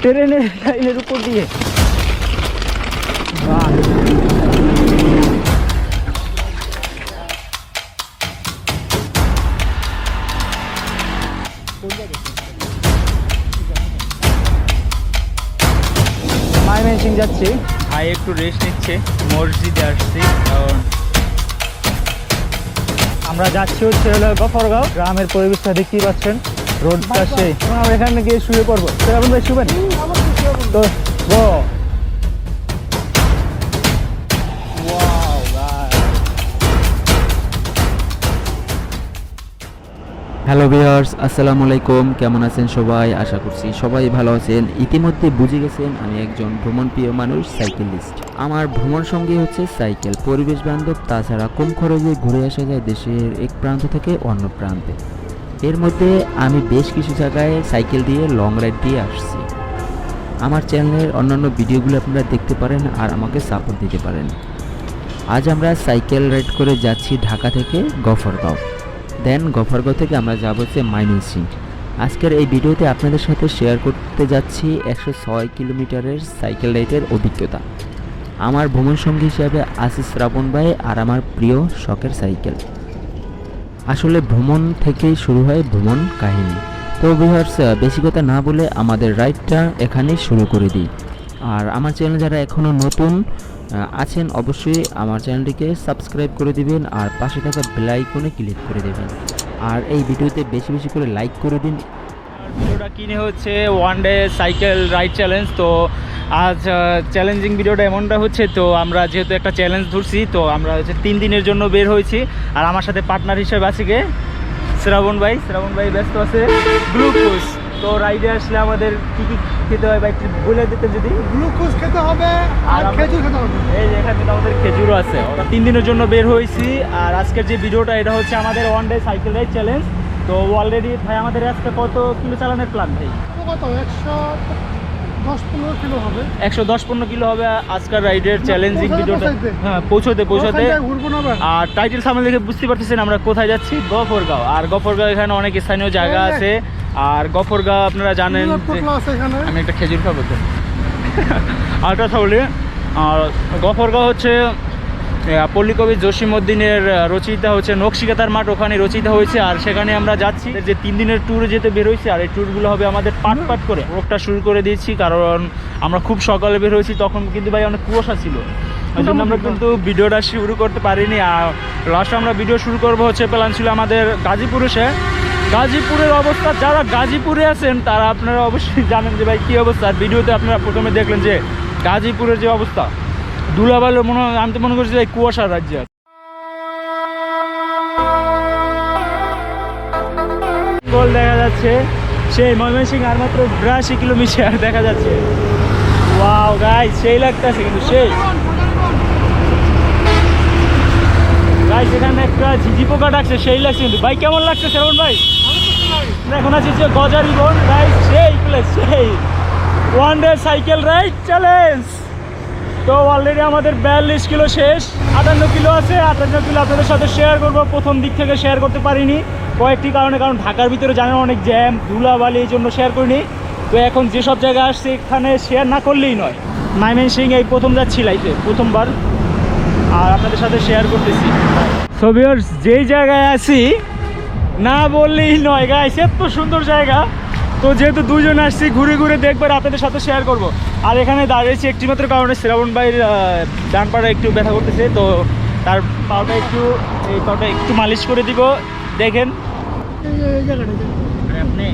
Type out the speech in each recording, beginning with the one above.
ট্রেনের লাইনের উপর দিয়ে। বাহ, ময়মনসিং যাচ্ছি। ভাই একটু রেস্ট নিচ্ছে, মসজিদে আসছি কারণ আমরা যাচ্ছি হচ্ছে হলো গফরগাঁও। গ্রামের পরিবেশটা দেখতেই পাচ্ছেন, রোড পাশে। আমরা এখানে গিয়ে শুয়ে পড়বো। সেরকম ভাই শুবেন তো গো। হ্যালো ভিউয়ার্স, আসসালামু আলাইকুম। কেমন আছেন সবাই? আশা করছি সবাই ভালো আছেন। ইতিমধ্যে বুঝে গেছেন আমি একজন ভ্রমণপ্রিয় মানুষ, সাইকেলিস্ট। আমার ভ্রমণ সঙ্গী হচ্ছে সাইকেল, পরিবেশ বান্ধব, তাছাড়া কম খরচে ঘুরে আসা যায় দেশের এক প্রান্ত থেকে অন্য প্রান্তে। এর মধ্যে আমি বেশ কিছু জায়গায় সাইকেল দিয়ে লং রাইড দিয়ে আসছি। আমার চ্যানেলের অন্যান্য ভিডিওগুলো আপনারা দেখতে পারেন আর আমাকে সাপোর্ট দিতে পারেন। আজ আমরা সাইকেল রাইড করে যাচ্ছি ঢাকা থেকে গফরগাঁও। দেন গফরগাঁও থেকে আমরা যাব হচ্ছে ময়মনসিং। আজকের এই ভিডিওতে আপনাদের সাথে শেয়ার করতে যাচ্ছি 106 কিলোমিটারের সাইকেল রাইডের অভিজ্ঞতা। আমার ভ্রমণ সঙ্গী হিসাবে আছে শ্রাবণ ভাই আর আমার প্রিয় শখের সাইকেল। আসলে ভ্রমণ থেকেই শুরু হয় ভ্রমণ কাহিনী। তো ভিউয়ার্স, বেশি কথা না বলে আমাদের রাইডটা এখানেই শুরু করে দিই। আর আমার চ্যানেল যারা এখনও নতুন আছেন অবশ্যই আমার চ্যানেলটিকে সাবস্ক্রাইব করে দিবেন আর পাশে থাকা বেল আইকনে ক্লিক করে দেবেন। আর এই ভিডিওতে বেশি বেশি করে লাইক করে দিন। ভিডিওটা কিনে হচ্ছে one day cycle ride challenge. তো আজ চ্যালেঞ্জিং ভিডিওটা এমনটা হচ্ছে, তো আমরা যেহেতু একটা চ্যালেঞ্জ ধরছি, তো আমরা হচ্ছে 3 দিনের জন্য বের হয়েছি। আর আমার সাথে পার্টনার হিসেবে আছে কে শ্রাবণ ভাই ব্যস্ত আছে গ্লুকোজ। তো রাইডে আসলে আমাদের কি কি খেতে হয় বা একটু বলে দিতেন যদি। গ্লুকোজ খেতে হবে আর খেজুর খেতে হবে। এই যে এখানে কিন্তু আমাদের খেজুরও আছে। ওরা 3 দিনের জন্য বের হয়েছি। আর আজকের যে ভিডিওটা এটা হচ্ছে আমাদের one day cycle ride challenge. তো অলরেডি ভাই আমাদের আজকে কত কিলো চালানোর প্ল্যান ভাই? কত 110-15 কিলো হবে। 110-15 কিলো হবে আজকের রাইডের চ্যালেঞ্জিং ভিডিওটা। হ্যাঁ, পৌঁছতে ঘুরবো না। আর টাইটেল সামনে দেখে বুঝতে পারতেছেন আমরা কোথায় যাচ্ছি, গফরগাঁও। আর গফরগাঁও এখানে অনেক স্থানীয় জায়গা আছে। আর গফরগাঁও আপনারা জানেন আমি একটা খেজুর খাবো তো আরটা তাহলে। আর গফরগাঁও হচ্ছে পল্লীকবি জসীমউদ্দিনের রচয়িতা হচ্ছে নকশিকাতার মাঠ, ওখানে রচয়িতা হয়েছে। আর সেখানে আমরা যাচ্ছি যে 3 দিনের ট্যুরে যেতে বের হয়েছি। আর এই ট্যুরগুলো হবে আমাদের পাট করে রোগটা শুরু করে দিয়েছি, কারণ আমরা খুব সকালে বের হয়েছি, তখন কিন্তু ভাই অনেক কুয়াশা ছিল, ওই জন্য আমরা কিন্তু ভিডিওটা শুরু করতে পারিনি। আর লাস্টে আমরা ভিডিও শুরু করবো হচ্ছে প্ল্যান ছিল আমাদের গাজীপুরের অবস্থা। যারা গাজীপুরে আছেন তারা আপনারা অবশ্যই জানেন যে ভাই কী অবস্থা। আর ভিডিওতে আপনারা প্রথমে দেখলেন যে গাজীপুরের যে অবস্থা, ধুলাবালু আমি তো মনে করছি যে কুয়াশার রাজ্য। দেখা যাচ্ছে সেই ময়মনসিং আর মাত্র 82 কিলোমিটার দেখা যাচ্ছে। ওয়াও গাইস, সেই লাগতেছে কিন্তু সেই গাইস। এখানে একটা ঝিঝি পোকা ডাকছে, সেই লাগছে কিন্তু। ভাই কেমন লাগছে শ্রাবণ ভাই? এখন আছে যে গজারি বন গাইস, সেই one day cycle ride challenge. তো অলরেডি আমাদের 42 কিলো শেষ, 58 কিলো আছে। 58 কিলো আপনাদের সাথে শেয়ার করবো। প্রথম দিক থেকে শেয়ার করতে পারিনি কয়েকটি কারণে, কারণ ঢাকার ভিতরে জানেন অনেক জ্যাম, ধুলাবালি, এই জন্য শেয়ার করিনি। তো এখন যেসব জায়গায় আসছে এখানে শেয়ার না করলেই নয়। ময়মনসিং এই প্রথম যাচ্ছি লাইফে, প্রথমবার, আর আপনাদের সাথে শেয়ার করতেছি। সো ভিউয়ার্স, যেই জায়গায় আছি না বললেই নয় গাইস, এত সুন্দর জায়গা। তো যেহেতু দুজন আসছি, ঘুরে ঘুরে দেখবার আপনাদের সাথে শেয়ার করব। আর এখানে দাঁড়িয়েছি একটি মাত্র কারণে, শ্রাবণ ভাইয়ের ডান পাটা একটু ব্যথা করতেছে, তো তার পাটা একটু মালিশ করে দিব। দেখেন আপনি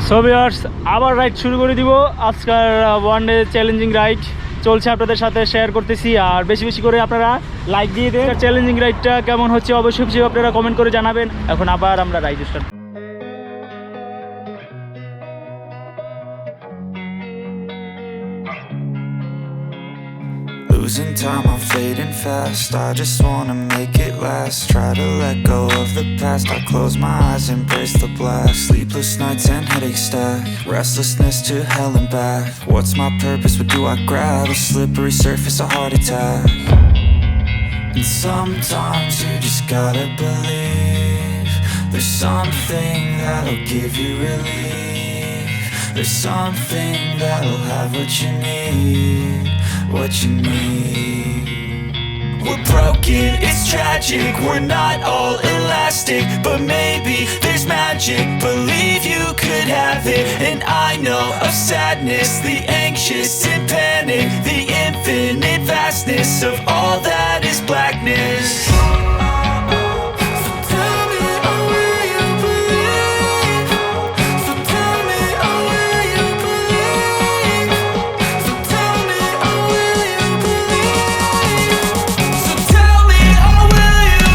সো ভিউয়ার্স, আবার রাইড শুরু করে দিব। আজকের ওয়ান ডে চ্যালেঞ্জিং রাইড চলছে, আপনাদের সাথে শেয়ার করতেছি। আর বেশি বেশি করে আপনারা লাইক দিয়ে দেন। চ্যালেঞ্জিং রাইডটা কেমন হচ্ছে অবশ্যই আপনারা কমেন্ট করে জানাবেন। এখন আবার আমরা ride start. Losing time, I'm fading fast. I just wanna make it last. Try to let go of the past. I close my eyes, embrace the blast. Sleepless nights and headaches stack. Restlessness to hell and back. What's my purpose? What do I grab? A slippery surface, a heart attack. And sometimes you just gotta believe There's something that'll give you relief. There's something that'll have what you need, what you need. We're broken, it's tragic, we're not all elastic, but maybe there's magic, believe you could have it. And I know of sadness, the anxious and panic, the infinite vastness of all that is blackness. So tell me, oh, will you believe? So tell me, oh, will you believe? So tell me, oh, will you believe? So tell me, oh, will you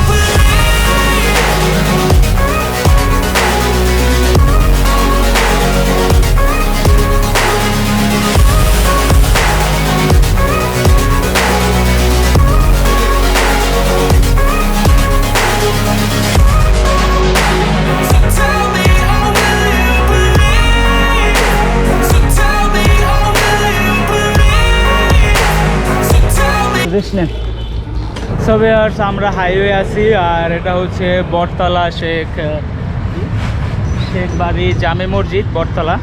So tell me, oh, will you believe? So tell me, oh, will you believe? So tell me. বুঝলেন so viewers, আমরা highway আছি আর এটা হচ্ছে বটতলা শেখ বাড়ি জামে মসজিদ বটতলা।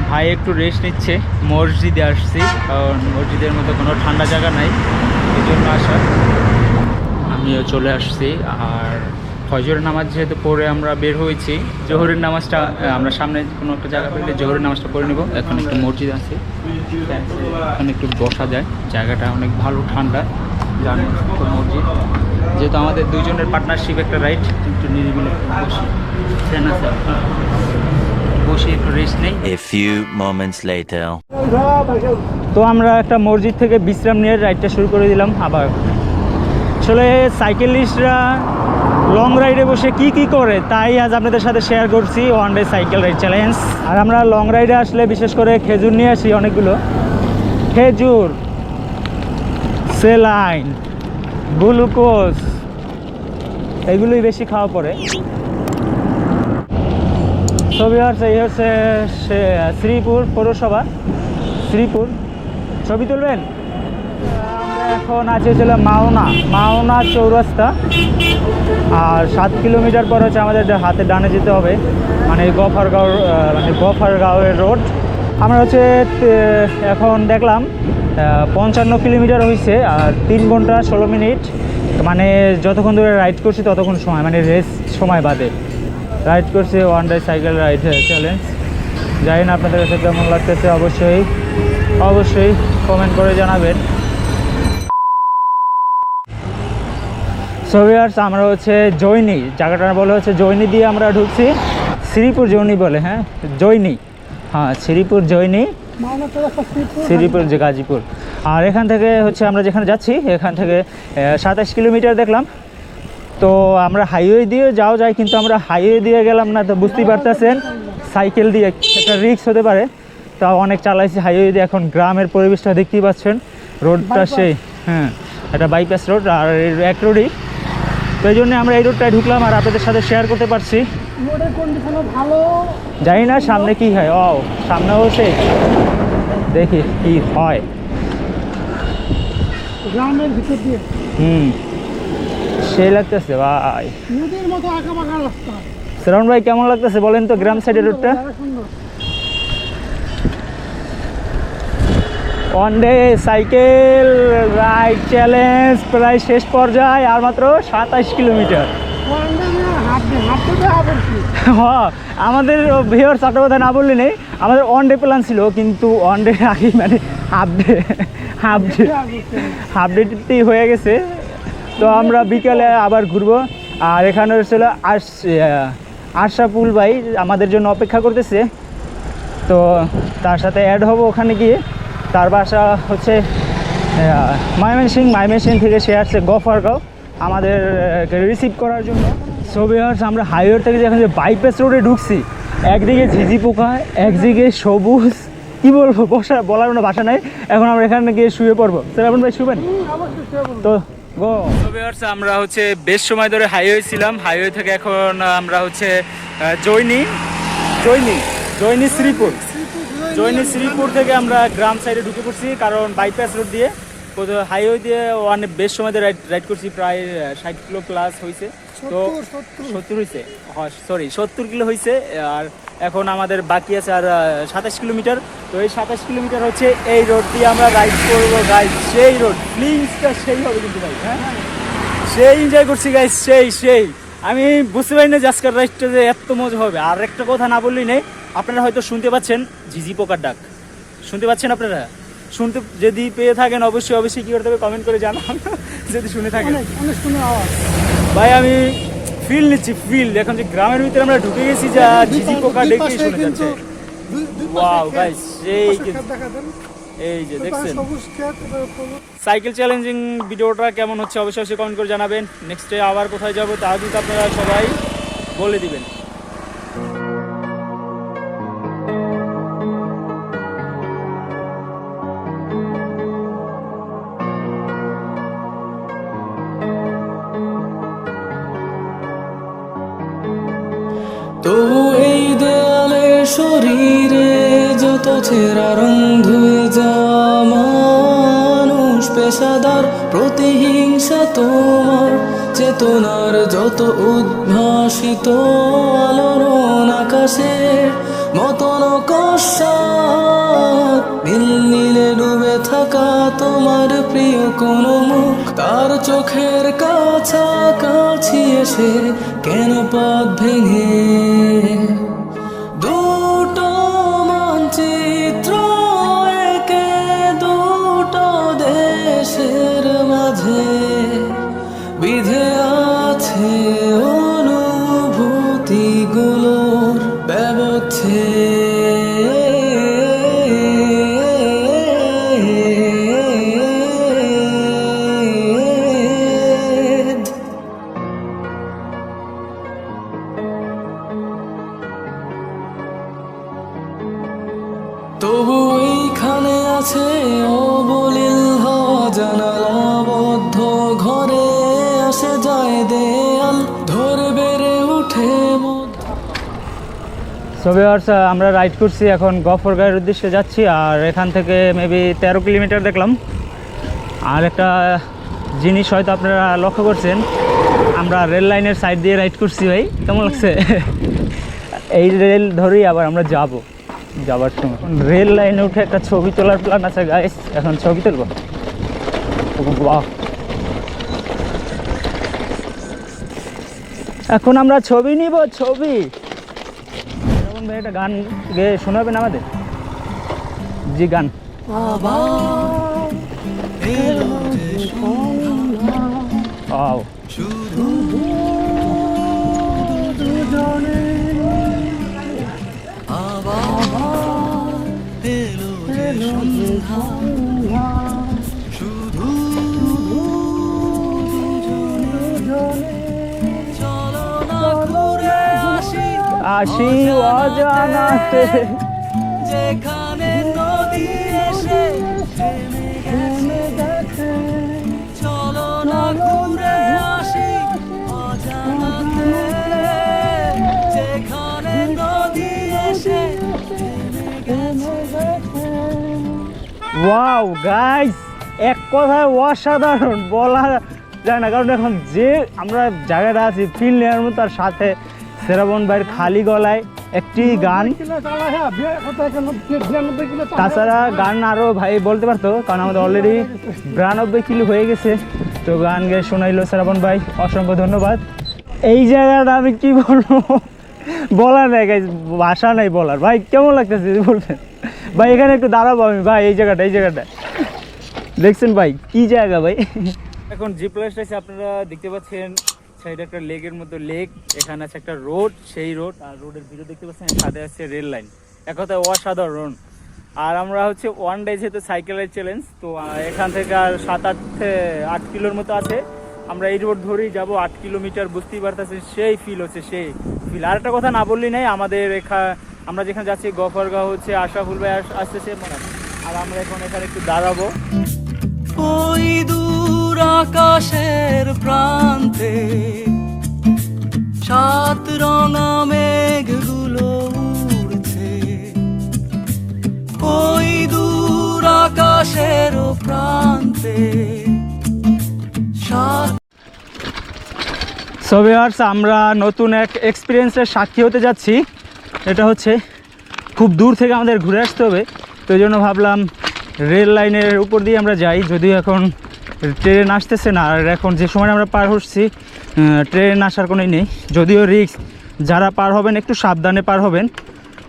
ভাই একটু রেস্ট নিচ্ছে, মসজিদে আসছি কারণ মসজিদের মধ্যে কোনো ঠান্ডা জায়গা নাই, এই জন্য আসা। আমিও চলে আসছি আর ফজরের নামাজ যেহেতু পড়ে আমরা বের হয়েছি, জোহরের নামাজটা আমরা সামনে কোনো একটা জায়গা পেলে জোহরের নামাজটা পড়ে নেব। এখন একটু মসজিদ আছে, এখন একটু বসা যায়, জায়গাটা অনেক ভালো, ঠান্ডা, জানেন তো মসজিদ। যেহেতু আমাদের দুজনের পার্টনারশিপ একটা রাইড, একটু নিরিবিলি বসি, ফ্যান আছে, বসে একটু রেস্ট নেই। A few moments later. তো আমরা একটা মসজিদ থেকে বিশ্রাম নিয়ে রাইডটা শুরু করে দিলাম। আবার আসলে সাইকেলিস্টরা লং রাইডে বসে কি কি করে তাই আজ আপনাদের সাথে শেয়ার করছি, one day cycle ride challenge. আর আমরা লং রাইডে আসলে বিশেষ করে খেজুর নিয়ে আসি, অনেকগুলো খেজুর, সেলাইন, গ্লুকোজ, এগুলোই বেশি খাওয়া পড়ে। ছবি হচ্ছে এই হচ্ছে শ্রীপুর পৌরসভা, শ্রীপুর। ছবি তুলবেন? আমরা এখন আছি হচ্ছে মাওনা চৌরাস্তা, আর 7 কিলোমিটার পর হচ্ছে আমাদের হাতে ডানে যেতে হবে, মানে গফরগাঁওয়ের রোড। আমরা হচ্ছে এখন দেখলাম 55 কিলোমিটার হয়েছে আর 3 ঘন্টা 16 মিনিট, মানে যতক্ষণ ধরে রাইড করছি ততক্ষণ সময়, মানে রেস্ট সময় বাদে রাইড করছি one day cycle ride challenge. জানি না আপনাদের কাছে কেমন লাগতেছে, অবশ্যই কমেন্ট করে জানাবেন। সো ভিউয়ার্স, আমরা হচ্ছে জৈনী, জায়গাটা বলে হচ্ছে জৈনী দিয়ে আমরা ঢুকছি, শ্রীপুর জৈনী বলে, হ্যাঁ জৈনী, হ্যাঁ শ্রীপুর জৈনী, শ্রীপুর যে গাজীপুর। আর এখান থেকে হচ্ছে আমরা যেখানে যাচ্ছি এখান থেকে 27 কিলোমিটার দেখলাম। তো আমরা হাইওয়ে দিয়ে যাওয়া যায়, কিন্তু আমরা হাইওয়ে দিয়ে গেলাম না, তো বুঝতেই পারতেছেন সাইকেল দিয়ে একটা রিস্ক হতে পারে, তা অনেক চালাইছি হাইওয়ে দিয়ে। এখন গ্রামের পরিবেশটা দেখতেই পাচ্ছেন, রোডটা সেই, হ্যাঁ এটা বাইপাস রোড আর এক রোডই, তো এই জন্য আমরা এই রোডটায় ঢুকলাম আর আপনাদের সাথে শেয়ার করতে পারছি। রোডের কন্ডিশনও ভালো। জানি না সামনে কি হয়, সামনেও সেই দেখি কি হয়। গ্রামের ভিতর দিয়ে সেই লাগতেছে ভাই, নদীর মতো আঁকা বাঁকা রাস্তা। শ্রাবণ ভাই কেমন লাগতেছে বলেন তো গ্রাম সাইডের রোডটা? সুন্দর। One day cycle ride challenge প্রায় শেষ পর্যায়ে, আর মাত্র 27 কিলোমিটার। হ্যাঁ, আমাদের ভিউয়ার্স একটা কথা না বললে নেই, আমাদের ওয়ান ডে প্ল্যান ছিল, কিন্তু ওয়ান ডে আগে মানে হাফ ডেতেই হয়ে গেছে। তো আমরা বিকালে আবার ঘুরবো। আর এখানে ছিল আশরাফুল ভাই আমাদের জন্য অপেক্ষা করতেছে, তো তার সাথে অ্যাড হব ওখানে গিয়ে। তার বাসা হচ্ছে ময়মনসিংহ থেকে সে আসছে গফরগাঁও আমাদের রিসিভ করার জন্য। সো ভিউয়ার্স, আমরা হাইওয়ে থেকে যখন যে বাইপাস রোডে ঢুকছি, একদিকে ঝিঝি পোকা, একদিকে সবুজ, কি বলবো, বলার কোনো ভাষা নাই। এখন আমরা এখানে গিয়ে শুয়ে পড়বো। শ্রাবণ ভাই শুবেন তো? গো ভিউয়ার্স, আমরা হচ্ছে বেশ সময় ধরে হাইওয়ে ছিলাম। হাইওয়ে থেকে এখন আমরা হচ্ছে জৈনী শ্রীপুর থেকে আমরা গ্রাম সাইডে ঢুকে পড়ছি, কারণ বাইপাস রোড দিয়ে হাইওয়ে দিয়ে অনেক বেশ সময় ধরে রাইড করছি, প্রায় 60 কিলো প্লাস হয়েছে। তো 70 হয়েছে, হ্যাঁ সরি 70 কিলো হয়েছে। আর এখন আমাদের বাকি আছে আর 27 কিলোমিটার। তো এই 27 কিলোমিটার হচ্ছে এই রোড দিয়ে আমরা রাইড করবো গাইজ। সেই রোড ফিলিংসটা সেই হবে কিন্তু ভাই, হ্যাঁ সেই এনজয় করছি গাইজ, সেই আমি বুঝতে পারি না যে আজকের রাইডটা যে এত মজা হবে। আর একটা কথা না বললেই নেই, আপনারা হয়তো শুনতে পাচ্ছেন ঝিঝি পোকার ডাক, শুনতে পাচ্ছেন আপনারা? শুনতে যদি পেয়ে থাকেন অবশ্যই কি করতে হবে কমেন্ট করে জানান যদি শুনে থাকেন। অনেক সুন্দর আওয়াজ। ভাই আমি ফিল নিচ্ছি, এখন যে গ্রামের ভিতরে আমরা ঢুকে গেছি, যা ঝিঝি পোকা ডেকে শোনা যাচ্ছে। ওয়াও গাইস সেই এই যে দেখছেন সাইকেল চ্যালেঞ্জিং ভিডিওটা কেমন হচ্ছে অবশ্যই কমেন্ট করে জানাবেন। নেক্সটে আবার কোথায় যাবো তা কিন্তু আপনারা সবাই বলে দিবেন। তবু এই দেয়ালে শরীরে যত ছেঁড়া রং ধুয়ে যাওয়া মানুষ, পেশাদার প্রতিহিংসা তোমার চেতনার যত উদ্ভাসিত আলোড়ন আকাশের মতন কষাত, নীল নীলে ডুবে থাকা তোমার প্রিয় কোনো মুখ, তার চোখের কাছাকাছি এসে কেন পথ ভেঙে দুটো মানচিত্র একে দুটো দেশের মাঝে বিধে আছে অনুভূতিগুলোর ব্যবচ্ছেদ। তবু এইখানে আছে অবলীল হওয়া জানালাবদ্ধ ঘরে, আসে যায় দেয়াল ধরে বেড়ে উঠে সো ভিউয়ার্স, আমরা রাইড করছি, এখন গফরগাঁওয়ের উদ্দেশ্যে যাচ্ছি। আর এখান থেকে মেবি 13 কিলোমিটার দেখলাম। আর একটা জিনিস হয়তো আপনারা লক্ষ্য করছেন, আমরা রেল লাইনের সাইড দিয়ে রাইড করছি। ভাই কেমন লাগছে? এই রেল ধরেই আবার আমরা যাবার সময় রেল লাইনে উঠে একটা ছবি তোলার প্ল্যান আছে গাইস। এখন ছবি তুলব। বাহ, এখন আমরা ছবি নিব। ছবি যেমন ভাই একটা গান গেয়ে শোনাবেন আমাদের? জি গান। আও আসি অজানাতে, যেখানে নদী এসে থেমে গেছে, চলো না ঘুরে আসি অজানাতে, যেখানে নদী এসে থেমে গেছে। ওয়াও গাইস, এক কথায় অসাধারণ, বলা যায় না। কারণ এখন যে আমরা জায়গাটা আছি ফিল নেওয়ার মতো, তার সাথে শ্রাবণ ভাইয়ের খালি গলায় একটি গান, তাছাড়া গান আরও ভাই বলতে পারতো, কারণ আমাদের অলরেডি 92 কিলো হয়ে গেছে। তো গান গেয়ে শোনাইলো শ্রাবণ ভাই, অসংখ্য ধন্যবাদ। এই জায়গাটা আমি কি বলবো, বলার নাই গাইস, ভাষা নাই বলার। ভাই কেমন লাগতেছে বলবেন? ভাই এখানে একটু দাঁড়াবো আমি। ভাই এই জায়গাটা দেখছেন ভাই, কি জায়গা ভাই। এখন যে প্লেসটা আছে আপনারা দেখতে পাচ্ছেন, সাইডে একটা লেকের মতো লেক, এখানে আছে একটা রোড, সেই রোড, আর রোডের ভিডিও দেখতে পাচ্ছেন, সাথে আছে রেল লাইন। এক কথায় অসাধারণ। আর আমরা হচ্ছে ওয়ান ডে যেহেতু সাইকেলের চ্যালেঞ্জ, তো এখান থেকে আর 7-8 কিলোর মতো আছে। আমরা এই রোড ধরেই যাব 8 কিলোমিটার, বুঝতেই পারতেছেন সেই ফিল হচ্ছে, সেই ফিল। আর একটা কথা না বললেই নাই, আমাদের আমরা যেখানে যাচ্ছি গফরগাঁও হচ্ছে আশরাফুল ভাই আসতেছে, আর আমরা এখন এখানে একটু দাঁড়াবো। ওই দূর আকাশের প্রান্তে 7 রঙা মেঘগুলো উড়ছে, ওই দূর আকাশের প্রান্তে সো ভিউয়ার্স, আমরা নতুন এক এক্সপিরিয়েন্সের সাক্ষী হতে যাচ্ছি। এটা হচ্ছে খুব দূর থেকে আমাদের ঘুরে আসতে হবে, তো এই জন্য ভাবলাম রেল লাইনের উপর দিয়ে আমরা যাই। যদিও এখন ট্রেন আসতেছে না, আর এখন যে সময় আমরা পার হচ্ছি ট্রেন আসার কোনোই নেই। যদিও রিস্ক, যারা পার হবেন একটু সাবধানে পার হবেন,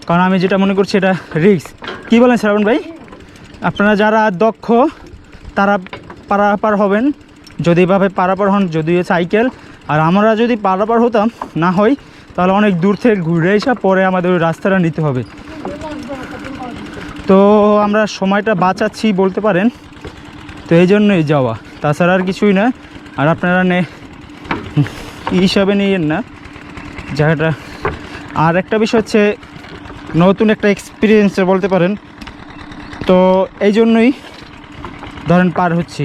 কারণ আমি যেটা মনে করছি এটা রিস্ক। কী বলেন শ্রাবণ ভাই? আপনারা যারা দক্ষ তারা পারাপার হবেন, যদি এভাবে পারাপার হন, যদিও সাইকেল। আর আমরা যদি পারাপার হতাম না হয়, তাহলে অনেক দূর থেকে ঘুরে এসে পরে আমাদের ওই রাস্তাটা নিতে হবে। তো আমরা সময়টা বাঁচাচ্ছি বলতে পারেন, তো এই জন্যই যাওয়া, তাছাড়া আর কিছুই না। আর আপনারা হিসাবে নিয়েন না জায়গাটা। আর একটা বিষয় হচ্ছে নতুন একটা এক্সপিরিয়েন্স বলতে পারেন, তো এই জন্যই ধরেন পার হচ্ছি।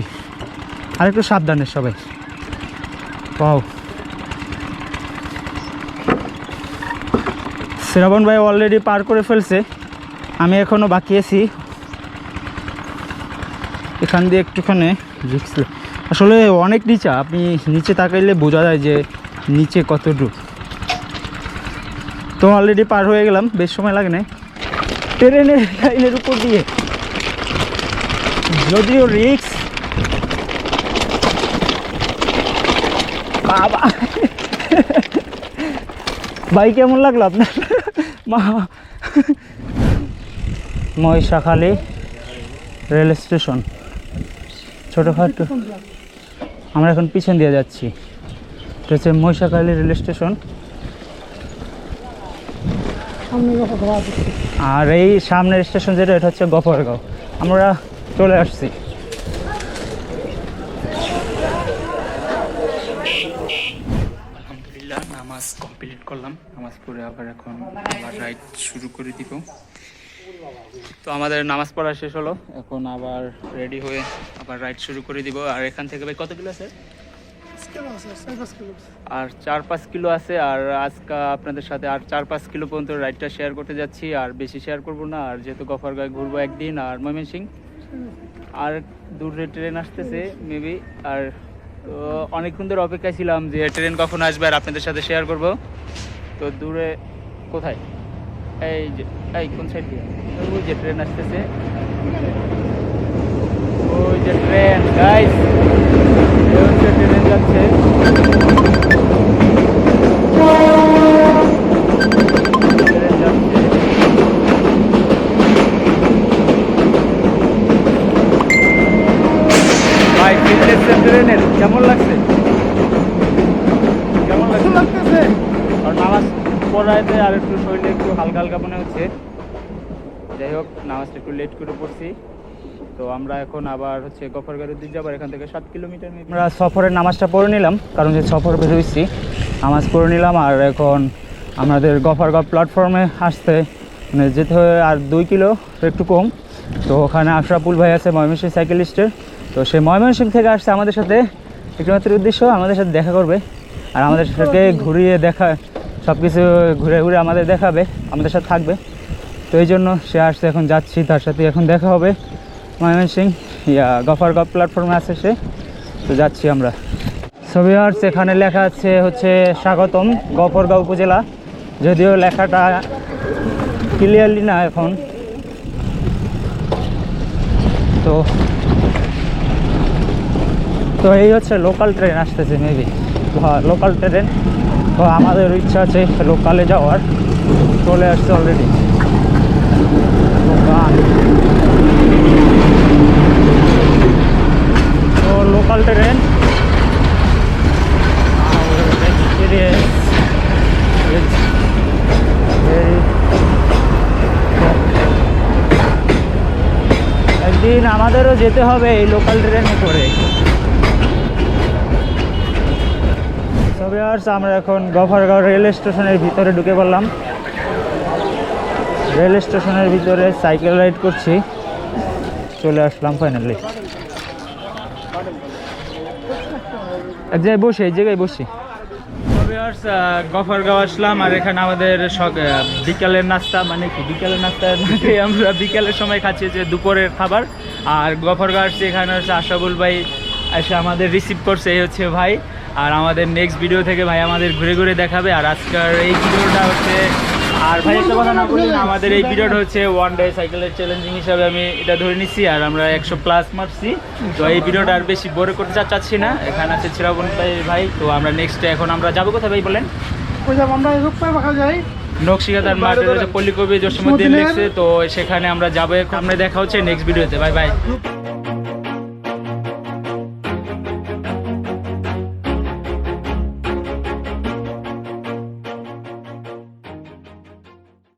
আর একটু সাবধানে সবাই। পাও শ্রাবণ ভাই অলরেডি পার করে ফেলছে, আমি এখনও বাকি আছি। এখান দিয়ে একটুখানি আসলে অনেক নিচে, আপনি নিচে তাকাইলে বোঝা যায় যে নিচে কতটুকু। তো অলরেডি পার হয়ে গেলাম, বেশ সময় লাগে না। ট্রেনের লাইনের উপর দিয়ে, যদিও রিক্স। বাবা ভাই কেমন লাগলো আপনার? মহিষাখালী রেল স্টেশন, ছোটোখাটো। আমরা এখন পিছন দিয়ে যাচ্ছি। এটা হচ্ছে মহিষাখালী রেল স্টেশন। আর এই সামনের স্টেশন যেটা, এটা হচ্ছে গফরগাঁও। আমরা চলে আসছি। আলহামদুলিল্লাহ নামাজ কমপ্লিট করলাম। নামাজ পড়ে আবার এখন আবার রাইড শুরু করে দিব। তো আমাদের নামাজ পড়া শেষ হলো, এখন আবার রেডি হয়ে আবার রাইড শুরু করে দিব। আর এখান থেকে ভাই কত কিলো আছে? আর 4-5 কিলো আছে। আর আজকে আপনাদের সাথে আর 4-5 কিলো পর্যন্ত রাইডটা শেয়ার করতে যাচ্ছি, আর বেশি শেয়ার করব না। আর যেহেতু গফরগাঁও ঘুরবো একদিন, আর ময়মনসিংহ, আর দূরে ট্রেন আসতেছে মেবি। আর তো অনেকক্ষণ ধরে অপেক্ষায় ছিলাম যে ট্রেন কখন আসবে আর আপনাদের সাথে শেয়ার করব। তো দূরে কোথায়, এই যে এই কোন সাইড দিয়ে, ওই যে ট্রেন আসতেছে, ওই যে ট্রেন গাইস, ট্রেন যাচ্ছে। ভাই ট্রেনের কেমন লাগছে? কেমন লাগছে? আর নামাজ পড়াইতে আর একটু শরীরে একটু হালকা হালকা মনে হচ্ছে। যাই হোক, নামাজটা একটু লেট করে পড়ছি। তো আমরা এখন আবার হচ্ছে গফরগাঁওয়ের দিকে যাবো, এখান থেকে 7 কিলোমিটার। আমরা সফরের নামাজটা পড়ে নিলাম, কারণ যে সফর বের হয়েছি, নামাজ পড়ে নিলাম। আর এখন আমাদের গফরগাঁও প্ল্যাটফর্মে আসতে মানে যেতে হয় আর 2 কিলো একটু কম। তো ওখানে আশরাফুল ভাই আছে ময়মনসিংহ সাইকেলিস্টের, তো সে ময়মনসিংহ থেকে আসছে আমাদের সাথে। একমাত্র উদ্দেশ্য আমাদের সাথে দেখা করবে, আর আমাদের সাথে ঘুরিয়ে দেখা, সব কিছু ঘুরে ঘুরে আমাদের দেখাবে, আমাদের সাথে থাকবে। তো এই জন্য সে আসছে, এখন যাচ্ছি তার সাথে, এখন দেখা হবে ময়মনসিংহ গফরগাঁও প্ল্যাটফর্মে আছে সে। তো যাচ্ছি আমরা। ছবি আর সেখানে লেখা আছে হচ্ছে স্বাগতম গফরগাঁও উপজেলা, যদিও লেখাটা ক্লিয়ারলি না এখন। তো এই হচ্ছে লোকাল ট্রেন আসতেছে মেবি, লোকাল ট্রেন। তো আমাদের ইচ্ছা আছে লোকালে যাওয়ার, চলে আসছে অলরেডি। তো লোকাল ট্রেন একদিন আমাদেরও যেতে হবে এই লোকাল ট্রেনে করে। আমরা এখন গফরগাঁও রেল স্টেশনের ভিতরে ঢুকে পড়লাম। রেল স্টেশনের ভিতরে সাইকেল রাইড করছি, চলে আসলাম ফাইনালি। এক জায়গায় বসে, এই জায়গায় বসি। গফরগাঁও আসলাম, আর এখানে আমাদের বিকালের নাস্তা, মানে কি বিকালের নাস্তা আমরা বিকালের সময় খাচ্ছি যে দুপুরের খাবার। আর গফরগাঁও আসছি, এখানে হচ্ছে আশরাফুল ভাই এসে আমাদের রিসিভ করছে, এই হচ্ছে ভাই। আর আমাদের নেক্সট ভিডিও থেকে ভাই আমাদের ঘুরে ঘুরে দেখাবে। আর আজকের এই ভিডিওটা হচ্ছে, আর ভাই একটা কথা না বললেন, আমাদের এই ভিডিওটা হচ্ছে ওয়ান ডে সাইকেলের চ্যালেঞ্জিং হিসাবে আমি এটা ধরে নিচ্ছি। আর আমরা 100+ মারছি, তো এই ভিডিওটা আর বেশি বড় করতে চাচ্ছি না। এখানে আছে শ্রাবণ ভাই। তো আমরা নেক্সটে এখন আমরা যাবো কোথায় ভাই বলেন? ওই যে আমরা রূপপায় বাঁকা যাই, নকশিকাতার মাঠে রয়েছে পল্লিকবি জসীমউদ্দিন লেখছে, তো সেখানে আমরা যাবো। আমরা দেখা হচ্ছে নেক্সট ভিডিওতে। Bye bye.